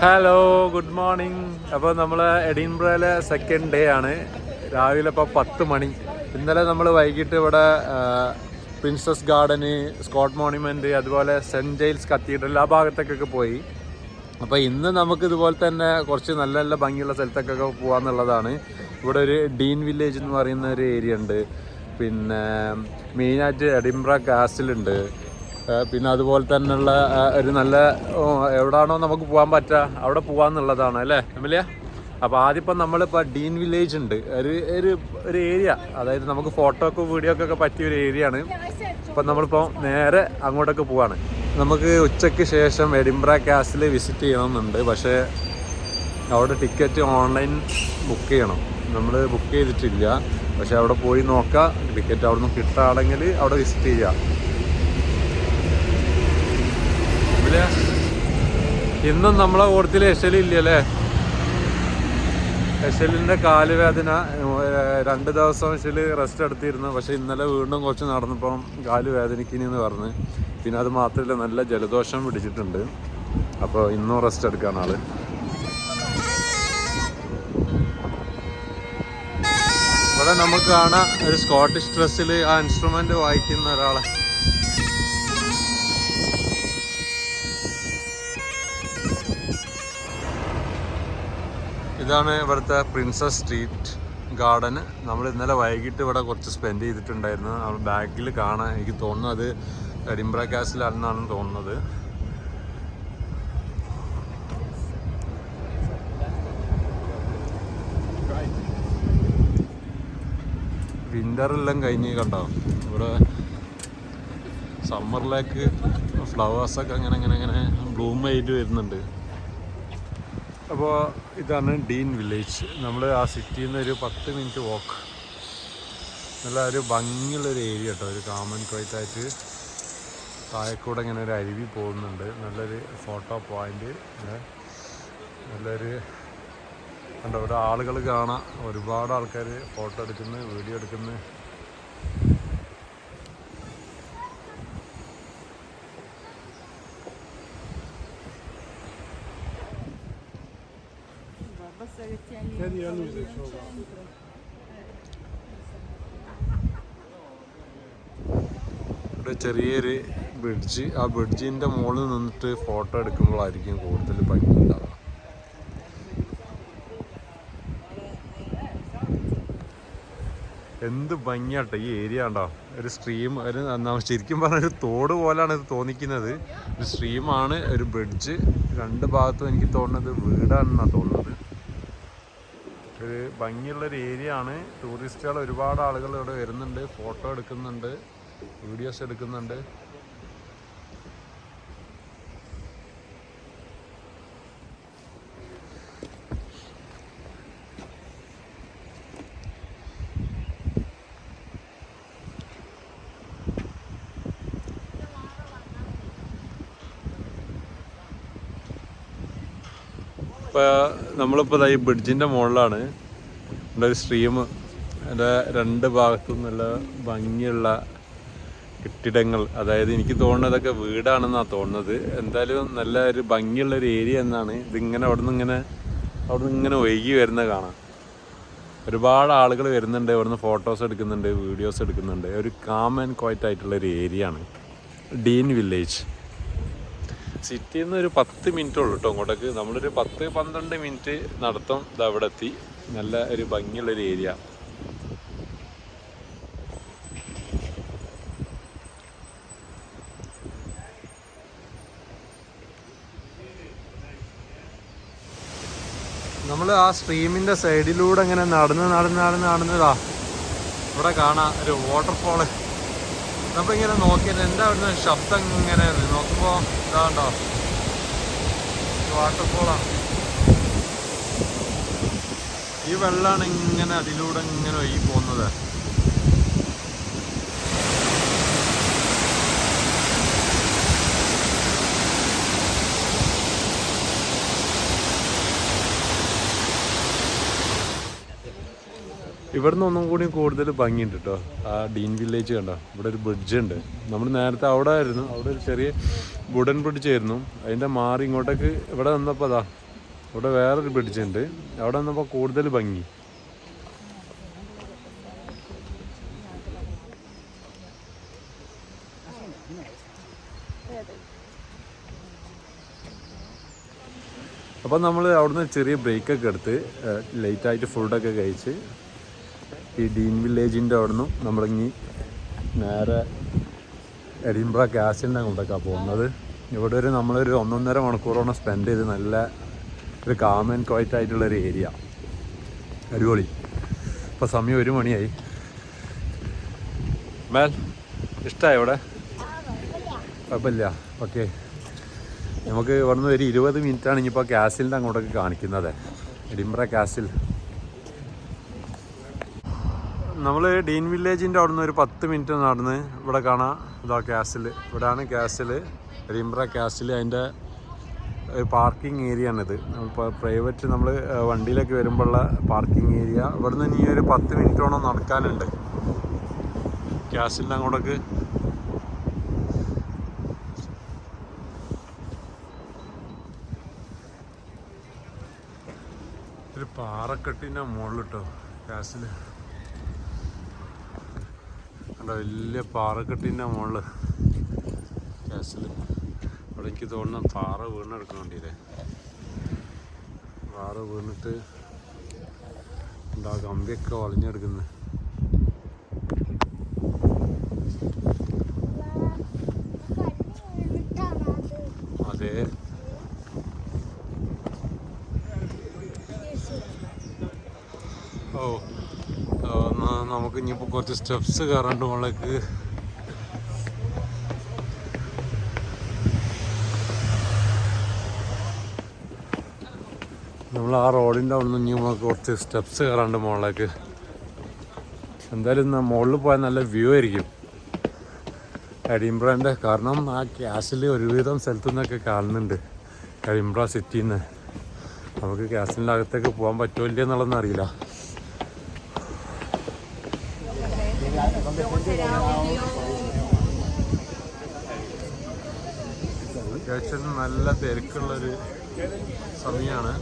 Hello, good morning. അപ്പോൾ നമ്മൾ എഡിൻബ്രയിലെ second day ആണ്. രാവിലെ ഇപ്പോൾ 10 മണി. ഇന്നലെ നമ്മൾ വൈകിട്ട് ഇവിടെ പ്രിൻസസ് ഗാർഡന്, സ്കോട്ട് മോണുമെൻറ്റ്, അതുപോലെ സെൻറ്റ് ജെയിൽസ് കത്തീഡ്രൽ ആ ഭാഗത്തേക്കൊക്കെ പോയി. അപ്പോൾ ഇന്ന് നമുക്ക് ഇതുപോലെ തന്നെ കുറച്ച് നല്ല നല്ല ഭംഗിയുള്ള സ്ഥലത്തേക്കൊക്കെ പോകാമെന്നുള്ളതാണ്. ഇവിടെ ഒരു ഡീൻ വില്ലേജ് എന്ന് പറയുന്ന ഒരു ഏരിയ ഉണ്ട്. പിന്നെ മെയിനായിട്ട് എഡിൻബ്ര കാസിലുണ്ട്. പിന്നെ അതുപോലെ തന്നെയുള്ള ഒരു നല്ല എവിടാണോ നമുക്ക് പോകാൻ പറ്റുക അവിടെ പോകാമെന്നുള്ളതാണ് അല്ലേ എമിലിയ? അപ്പോൾ ആദ്യം ഇപ്പം നമ്മളിപ്പോൾ ഡീൻ വില്ലേജ് ഉണ്ട്, ഒരു ഏരിയ, അതായത് നമുക്ക് ഫോട്ടോക്കും വീഡിയോക്കൊക്കെ പറ്റിയ ഒരു ഏരിയ ആണ്. അപ്പം നമ്മളിപ്പോൾ നേരെ അങ്ങോട്ടൊക്കെ പോവാണ്. നമുക്ക് ഉച്ചയ്ക്ക് ശേഷം എഡിൻബ്ര കാസിൽ വിസിറ്റ് ചെയ്യണമെന്നുണ്ട്. പക്ഷേ അവിടെ ടിക്കറ്റ് ഓൺലൈൻ ബുക്ക് ചെയ്യണം. നമ്മൾ ബുക്ക് ചെയ്തിട്ടില്ല. പക്ഷേ അവിടെ പോയി നോക്കാം, ടിക്കറ്റ് അവിടെ നിന്ന് കിട്ടുകയാണെങ്കിൽ അവിടെ വിസിറ്റ് ചെയ്യാം. ഇന്നും നമ്മളെ കൂട്ടത്തിൽ എഷലില്ലല്ലേ? എഷലിൻ്റെ കാലുവേദന 2 ദിവസം എഷൽ റെസ്റ്റ് എടുത്തിരുന്നു. പക്ഷെ ഇന്നലെ വീണ്ടും കുറച്ച് നടന്നപ്പം കാല് വേദനിക്കിനെന്ന് പറഞ്ഞ്. പിന്നെ അത് മാത്രമല്ല, നല്ല ജലദോഷം പിടിച്ചിട്ടുണ്ട്. അപ്പോൾ ഇന്നും റെസ്റ്റ് എടുക്കാണ് ആള്. ഇവിടെ നമുക്ക് കാണാം ഒരു സ്കോട്ടിഷ് ഡ്രസ്സിൽ ആ ഇൻസ്ട്രുമെന്റ് വായിക്കുന്ന ഒരാളെ. ഇതാണ് ഇവിടുത്തെ പ്രിൻസസ് സ്ട്രീറ്റ് ഗാർഡന്. നമ്മൾ ഇന്നലെ വൈകിട്ട് ഇവിടെ കുറച്ച് സ്പെൻഡ് ചെയ്തിട്ടുണ്ടായിരുന്നു. നമ്മൾ ബാക്കിൽ കാണാൻ എനിക്ക് തോന്നുന്നു അത് എഡിൻബ്ര കാസിലാണെന്നാണ് തോന്നുന്നത്. വിൻ്ററെല്ലാം കഴിഞ്ഞ് കണ്ടോ? ഇവിടെ സമ്മറിലേക്ക് ഫ്ലവേഴ്സൊക്കെ അങ്ങനെ ബ്ലൂം ആയിട്ട് വരുന്നുണ്ട്. അപ്പോൾ ഇതാണ് ഡീൻ വില്ലേജ്. നമ്മൾ ആ സിറ്റിയിൽ നിന്ന് ഒരു 10 മിനിറ്റ് വാക്ക്. നല്ല ഒരു ഭംഗിയുള്ളൊരു ഏരിയ കേട്ടോ. ഒരു കാമൻ ക്വൈറ്റായിട്ട് താഴെക്കൂടെ ഇങ്ങനെ ഒരു അരുവി പോകുന്നുണ്ട്. നല്ലൊരു ഫോട്ടോ പോയിൻ്റ്. നല്ലൊരു കണ്ടോ, ഇവിടെ ആളുകൾ കാണാം. ഒരുപാട് ആൾക്കാർ ഫോട്ടോ എടുക്കുന്നു, വീഡിയോ എടുക്കുന്നു. ഇവിടെ ചെറിയൊരു ബ്രിഡ്ജ്. ആ ബ്രിഡ്ജിൻ്റെ മുകളിൽ നിന്നിട്ട് ഫോട്ടോ എടുക്കുമ്പോഴായിരിക്കും കൂടുതൽ ഭംഗി ഉണ്ടാവുക. എന്ത് ഭംഗിയാട്ടോ ഈ ഏരിയ ഉണ്ടോ. ഒരു സ്ട്രീം, ശരിക്കും പറഞ്ഞൊരു തോട് പോലാണ് ഇത് തോന്നിക്കുന്നത്. ഒരു സ്ട്രീമാണ്, ഒരു ബ്രിഡ്ജ്. 2 ഭാഗത്തും എനിക്ക് തോന്നുന്നത് വീടാണെന്നാണ് തോന്നുന്നത്. ഒരു ഭംഗിയുള്ളൊരു ഏരിയ ആണ്. ടൂറിസ്റ്റുകൾ ഒരുപാട് ആളുകൾ ഇവിടെ വരുന്നുണ്ട്, ഫോട്ടോ എടുക്കുന്നുണ്ട്, വീഡിയോസ് എടുക്കുന്നുണ്ട്. ഇപ്പോൾ നമ്മളിപ്പോൾ ഈ ബ്രിഡ്ജിൻ്റെ മുകളിലാണ്. ഇവിടെ ഒരു സ്ട്രീം, അതിൻ്റെ 2 ഭാഗത്തും നല്ല ഭംഗിയുള്ള കെട്ടിടങ്ങൾ. അതായത് എനിക്ക് തോന്നുന്നതൊക്കെ വീടാണെന്നാണ് തോന്നുന്നത്. എന്തായാലും നല്ല ഒരു ഭംഗിയുള്ളൊരു ഏരിയ എന്നാണ്. ഇതിങ്ങനെ അവിടെ നിന്ന് ഇങ്ങനെ ഒഴുകി വരുന്നത് കാണാം. ഒരുപാട് ആളുകൾ വരുന്നുണ്ട്, അവിടെ നിന്ന് ഫോട്ടോസ് എടുക്കുന്നുണ്ട്, വീഡിയോസ് എടുക്കുന്നുണ്ട്. ഒരു കാം ആൻഡ് ക്വയറ്റ് ആയിട്ടുള്ളൊരു ഏരിയ ആണ് ഡീൻ വില്ലേജ്. സിറ്റിയിൽ നിന്ന് ഒരു 10 മിനിറ്റ് ഉള്ളൂ കേട്ടോ അങ്ങോട്ടേക്ക്. നമ്മളൊരു 10-12 മിനിറ്റ് നടത്തം അവിടെ എത്തി. നല്ല ഒരു ഭംഗിയുള്ളൊരു ഏരിയ. നമ്മൾ ആ സ്ട്രീമിൻ്റെ സൈഡിലൂടെ ഇങ്ങനെ നടന്നതാ. ഇവിടെ കാണാം ഒരു വാട്ടർഫോള്. നമ്മളിങ്ങനെ നോക്കിയത് എന്താ അവിടുന്ന് ശബ്ദം ഇങ്ങനെ നോക്കുമ്പോൾ ഇതാണ്ടോ വാട്ടർഫോളാണ്. ഈ വെള്ളമാണ് ഇങ്ങനെ അതിലൂടെ ഇങ്ങനെ ഒഴുകി പോകുന്നത്. ഇവിടുന്ന് ഒന്നും കൂടി കൂടുതൽ ഭംഗിയുണ്ട് കേട്ടോ. ആ ഡീൻ വില്ലേജ് കണ്ടോ, ഇവിടെ ഒരു ബ്രിഡ്ജ് ഉണ്ട്. നമ്മൾ നേരത്തെ അവിടെ ആയിരുന്നു, അവിടെ ഒരു ചെറിയ വുഡൻ ബ്രിഡ്ജ് ആയിരുന്നു. അതിൻ്റെ മാറി ഇങ്ങോട്ടേക്ക് ഇവിടെ വന്നപ്പോൾ ഇവിടെ വേറൊരു ബ്രിഡ്ജ് ഉണ്ട്, അവിടെ വന്നപ്പോൾ കൂടുതൽ ഭംഗി. അപ്പോൾ നമ്മൾ അവിടുന്ന് ചെറിയ ബ്രേക്കൊക്കെ എടുത്ത് ലേറ്റായിട്ട് ഫുഡൊക്കെ കഴിച്ച് ഈ ഡീൻ വില്ലേജിൻ്റെ അവിടെ നിന്നും നമ്മളിങ്ങി നേരെ എഡിൻബ്ര കാസിലിൻ്റെ അങ്ങോട്ടേക്കാണ് പോകുന്നത്. ഇവിടെ ഒരു നമ്മളൊരു 1.5 മണിക്കൂറോളം സ്പെൻഡ് ചെയ്ത് നല്ല ഒരു കാം ആൻഡ് ക്വയറ്റ് ആയിട്ടുള്ളൊരു ഏരിയ, അടിപൊളി. ഇപ്പോൾ സമയം 1 മണിയായി. മേൽ ഇഷ്ടമായി ഇവിടെ? കുഴപ്പമില്ല. ഓക്കെ, നമുക്ക് ഇവിടുന്ന് ഒരു 20 മിനിറ്റാണ് ഇനിയിപ്പോൾ കാസിലിൻ്റെ അങ്ങോട്ടേക്ക് കാണിക്കുന്നത്, എഡിൻബ്ര കാസിൽ. നമ്മൾ ഡീൻ വില്ലേജിൻ്റെ അവിടെ നിന്ന് ഒരു 10 മിനിറ്റ് നടന്ന് ഇവിടെ കാണാം. ഇതാ കാസിൽ, ഇവിടെയാണ് കാസിൽ, എഡിൻബ്ര കാസിൽ. അതിൻ്റെ ഒരു പാർക്കിംഗ് ഏരിയ ആണിത്. ഇപ്പോൾ പ്രൈവറ്റ് നമ്മൾ വണ്ടിയിലൊക്കെ വരുമ്പോഴുള്ള പാർക്കിംഗ് ഏരിയ. ഇവിടുന്ന് ഇനി ഒരു 10 മിനിറ്റോളം നടക്കാനുണ്ട് കാസിലിൻ്റെ അങ്ങോട്ടേക്ക്. ഒരു പാറക്കെട്ടിൻ്റെ മുകളിൽ കേട്ടോ കാസിൽ, കണ്ടോ, വലിയ പാറക്കെട്ടിൻ്റെ മുകളിൽ കാസിൽ. അവിടെ എനിക്ക് തോന്നുന്നു പാറ വീണെടുക്കണ്ടില്ലേ, പാറ വീണിട്ട് എന്താ കമ്പിയൊക്കെ വളഞ്ഞെടുക്കുന്നത്. അതെ, നമുക്ക് ഇനിയിപ്പോൾ കുറച്ച് സ്റ്റെപ്സ് കയറാണ്ട് മുകളിലേക്ക്. നമ്മൾ ആ റോഡിൻ്റെ അവിടെ നിന്ന് ഇനി നമുക്ക് കുറച്ച് സ്റ്റെപ്സ് കയറാണ്ട് മുകളിലേക്ക്. എന്തായാലും മുകളിൽ പോയാൽ നല്ല വ്യൂ ആയിരിക്കും എഡിൻബ്രൻ്റെ. കാരണം ആ കാസിൽ ഒരുവിധം സ്ഥലത്തു നിന്നൊക്കെ കാണുന്നുണ്ട് എഡിൻബ്ര സിറ്റിയിൽ നിന്ന്. നമുക്ക് കാസിലിൻ്റെ അകത്തേക്ക് പോകാൻ പറ്റുമോ ഇല്ല എന്നുള്ളതൊന്നും അറിയില്ല. അത്യാവശ്യം നല്ല തിരക്കുള്ളൊരു സമയമാണ്.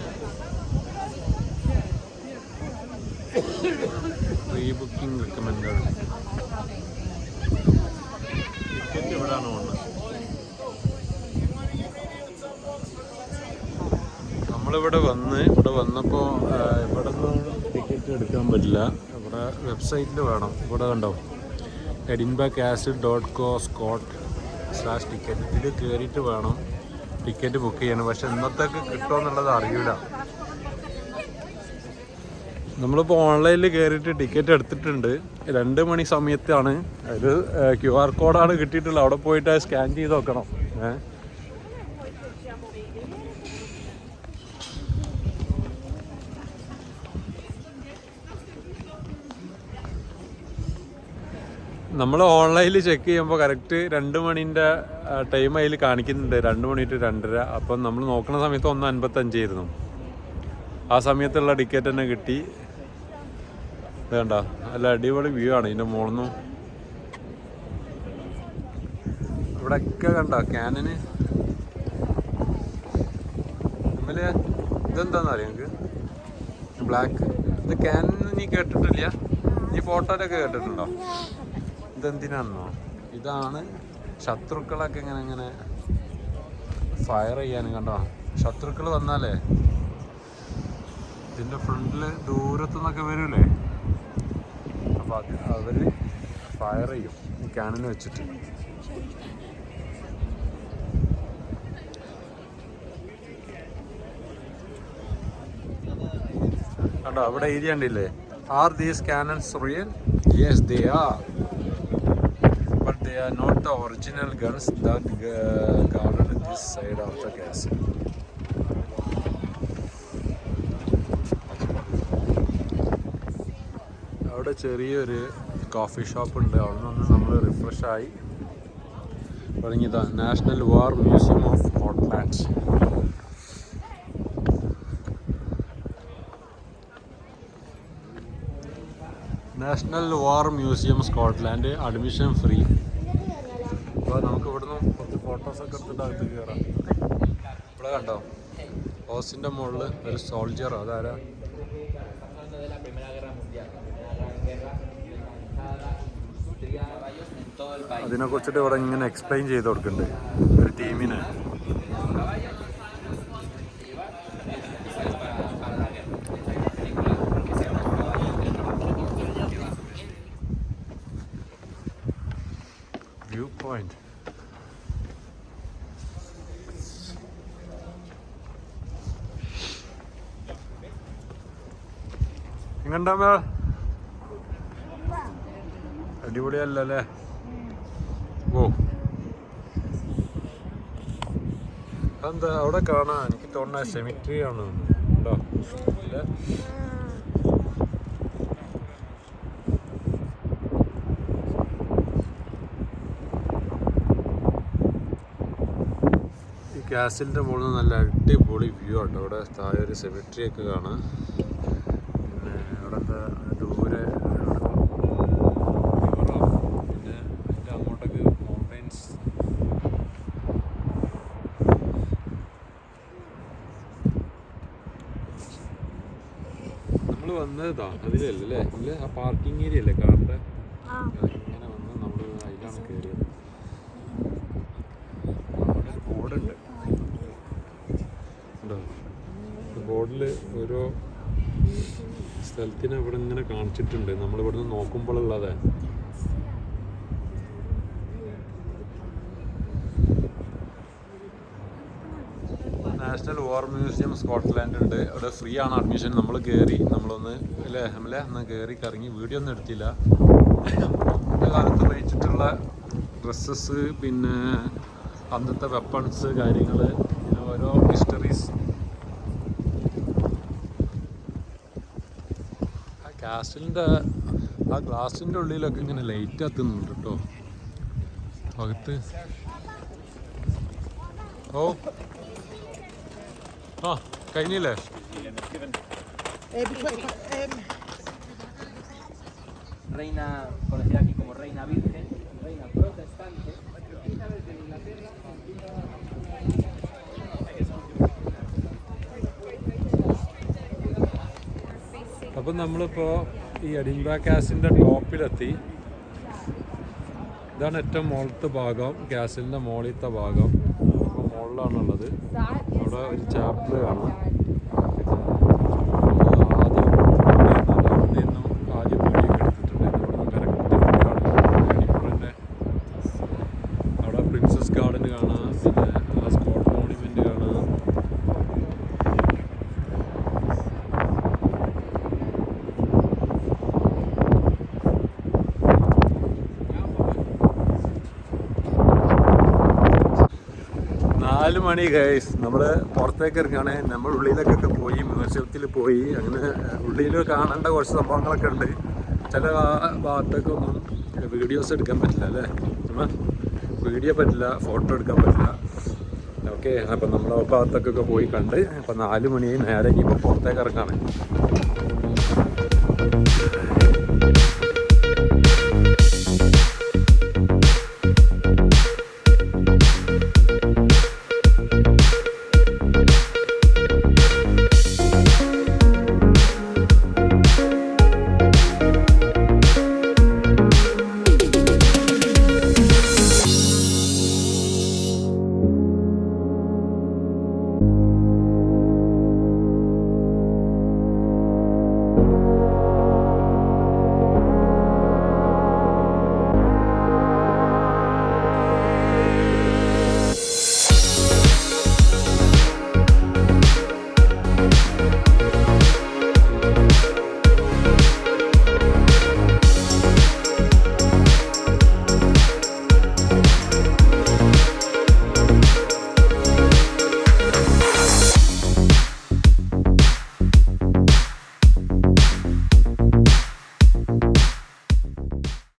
Pre booking recommend. ടിക്കറ്റ് ഇവിടെയാണ് പോകുന്നത്. നമ്മളിവിടെ വന്നപ്പോൾ ഇവിടെ നിന്ന് ടിക്കറ്റ് എടുക്കാൻ പറ്റില്ല. ഇവിടെ വെബ്സൈറ്റിൽ വേണം. ഇവിടെ കണ്ടോ, edinburghcastle.co/ticket. ഇതിൽ കയറിയിട്ട് വേണം ടിക്കറ്റ് ബുക്ക് ചെയ്യണം. പക്ഷെ ഇന്നത്തേക്ക് കിട്ടുമോ എന്നുള്ളത് അറിയില്ല. നമ്മളിപ്പോൾ ഓൺലൈനിൽ കയറിയിട്ട് ടിക്കറ്റ് എടുത്തിട്ടുണ്ട്. 2 മണി സമയത്താണ്. അത് QR കോഡാണ് കിട്ടിയിട്ടുള്ളത്. അവിടെ പോയിട്ട് സ്കാൻ ചെയ്ത് നോക്കണം. നമ്മൾ ഓൺലൈനിൽ ചെക്ക് ചെയ്യുമ്പോൾ കറക്റ്റ് 2 മണീൻ്റെ ടൈം അതിൽ കാണിക്കുന്നുണ്ട്, 2 മണി to 2:30. അപ്പം നമ്മൾ നോക്കുന്ന സമയത്ത് 1:55 ആയിരുന്നു. ആ സമയത്തുള്ള ടിക്കറ്റ് തന്നെ കിട്ടി. വേണ്ട, നല്ല അടിപൊളി വ്യൂ ആണ് ഇതിൻ്റെ മുകളിൽ നിന്നും. ഇവിടെയൊക്കെ കണ്ടോ ക്യാനന്. അതുപോലെ ഇതെന്താണെന്നറിയാം നിങ്ങൾക്ക്? ബ്ലാക്ക്. ഇത് ക്യാനൻ നീ കേട്ടിട്ടില്ല? നീ ഫോട്ടോയിലൊക്കെ കേട്ടിട്ടുണ്ടോ? ഇതെന്തിനാണെന്നോ? ഇതാണ് ശത്രുക്കളൊക്കെ ഇങ്ങനെ ഫയർ ചെയ്യാൻ. കണ്ടോ, ശത്രുക്കൾ വന്നാലേ ഇതിൻ്റെ ഫ്രണ്ടിൽ ദൂരത്തു നിന്നൊക്കെ വരൂലേ, അപ്പോൾ അവർ ഫയർ ചെയ്യും ഈ ക്യാനന് വെച്ചിട്ട്. കണ്ടോ അവിടെ ഏരിയ ഉണ്ടില്ലേ? Are these cannons real? Yes they are. But they are not the original guns that guarded this side of the castle. അവിടെ ചെറിയൊരു കോഫി ഷോപ്പ് ഉണ്ട്. അവിടെ നിന്ന് നമ്മൾ റിഫ്രഷായി തുടങ്ങിയതാണ് national war museum of Scotland. National war museum Scotland, admission free. അപ്പോൾ നമുക്ക് ഇവിടുന്ന് കുറച്ച് ഫോട്ടോസൊക്കെ എടുത്തിട്ട് അകത്ത് കയറാം. ഇവിടെ കണ്ടോ ക്രോസിൻ്റെ മുകളിൽ ഒരു സോൾജർ, അതാരാ? അതിനെ കുറിച്ചിട്ട് ഇവിടെ ഇങ്ങനെ എക്സ്പ്ലെയിൻ ചെയ്ത് കൊടുക്കുന്നുണ്ട് ഒരു ടീമിന്. View point. എങ്ങണ്ടാ? അടിപൊളിയല്ലേ? ഓ, എന്താ അവിടെ കാണാൻ? എനിക്ക് തോന്നുന്ന സെമിട്രി ആണ്. ഉണ്ടോ? ഇല്ല. ഈ കാസിലിൻ്റെ മുകളിൽ നിന്ന് നല്ല അടിപൊളി വ്യൂ ആട്ടോ. അവിടെ താഴെ ഒരു സെമിട്രി ഒക്കെ കാണാം. പിന്നെ അവിടെ എന്താ ദൂരെ പിന്നെ അതിൻ്റെ അങ്ങോട്ടൊക്കെ മൗണ്ടൻസ്. നമ്മൾ വന്നതാ അതിലല്ലേ? ഇല്ല, ആ പാർക്കിംഗ് ഏരിയ അല്ലേ കാറിൻ്റെ? ഇങ്ങനെ വന്ന് നമ്മൾ അതിലാണ് കയറിയത്. ബോർഡുണ്ട്. ബോർഡിൽ ഓരോ സ്ഥലത്തിന് ഇവിടെ ഇങ്ങനെ കാണിച്ചിട്ടുണ്ട്. നമ്മളിവിടുന്ന് നോക്കുമ്പോഴുള്ളത്. നാഷണൽ വാർ മ്യൂസിയം സ്കോട്ട്ലാൻഡ് ഉണ്ട്. അവിടെ ഫ്രീ ആണ് അഡ്മിഷൻ. നമ്മൾ കയറി, നമ്മളൊന്ന് അല്ലേ നമ്മളെ അന്ന് കയറി കറങ്ങി വീഡിയോ ഒന്നും എടുത്തില്ല. അന്നത്തെ കാലത്ത് ഉപയോഗിച്ചിട്ടുള്ള ഡ്രസ്സസ്, പിന്നെ അന്നത്തെ വെപ്പൺസ്, കാര്യങ്ങൾ, പിന്നെ ഓരോ ഹിസ്റ്ററീസ്. ആ കാസ്റ്റലിൻ്റെ ആ ഗ്ലാസിൻ്റെ ഉള്ളിലൊക്കെ ഇങ്ങനെ ലൈറ്റ് കത്തുന്നുണ്ട് കേട്ടോ അകത്ത്. ഓ ആ കഴിഞ്ഞില്ലേ? Reina, conocida aquí como Reina Virgen, reina protestante. അപ്പം നമ്മളിപ്പോൾ ഈ എഡിൻബറ കാസിലിൻ്റെ ടോപ്പിലെത്തി. ഇതാണ് ഏറ്റവും മുകളിലത്തെ ഭാഗം, കാസിലിൻ്റെ മുകളിലത്തെ ഭാഗം. അപ്പോൾ മുകളിലാണുള്ളത്. അവിടെ ഒരു ചാപ്പൽ കാണാം. ആദ്യം വീഡിയോ എടുത്തിട്ടുണ്ട്. കറക്റ്റ് എഡിൻബറൻ്റെ അവിടെ പ്രിൻസസ് ഗാർഡൻ കാണാം. പിന്നെ സ്കോട്ട് മോണുമെൻ്റ് കാണാം. മണി ഗൈസ്, നമ്മൾ പുറത്തേക്ക് ഇറങ്ങുകയാണ്. നമ്മൾ ഉള്ളിലേക്കൊക്കെ പോയി, മ്യൂസിയത്തിൽ പോയി. അങ്ങനെ ഉള്ളിൽ കാണേണ്ട കുറച്ച് സംഭവങ്ങളൊക്കെ ഉണ്ട്. ചില ഭാഗത്തേക്കൊന്നും വീഡിയോസ് എടുക്കാൻ പറ്റില്ല അല്ലേ? വീഡിയോ പറ്റില്ല, ഫോട്ടോ എടുക്കാൻ പറ്റില്ല. ഓക്കെ, അപ്പം നമ്മൾ ആ ഭാഗത്തേക്കൊക്കെ പോയി കണ്ട്. അപ്പം 4 മണിയായി. നേരെ ഇനിയിപ്പോൾ പുറത്തേക്ക് ഇറങ്ങാണ്.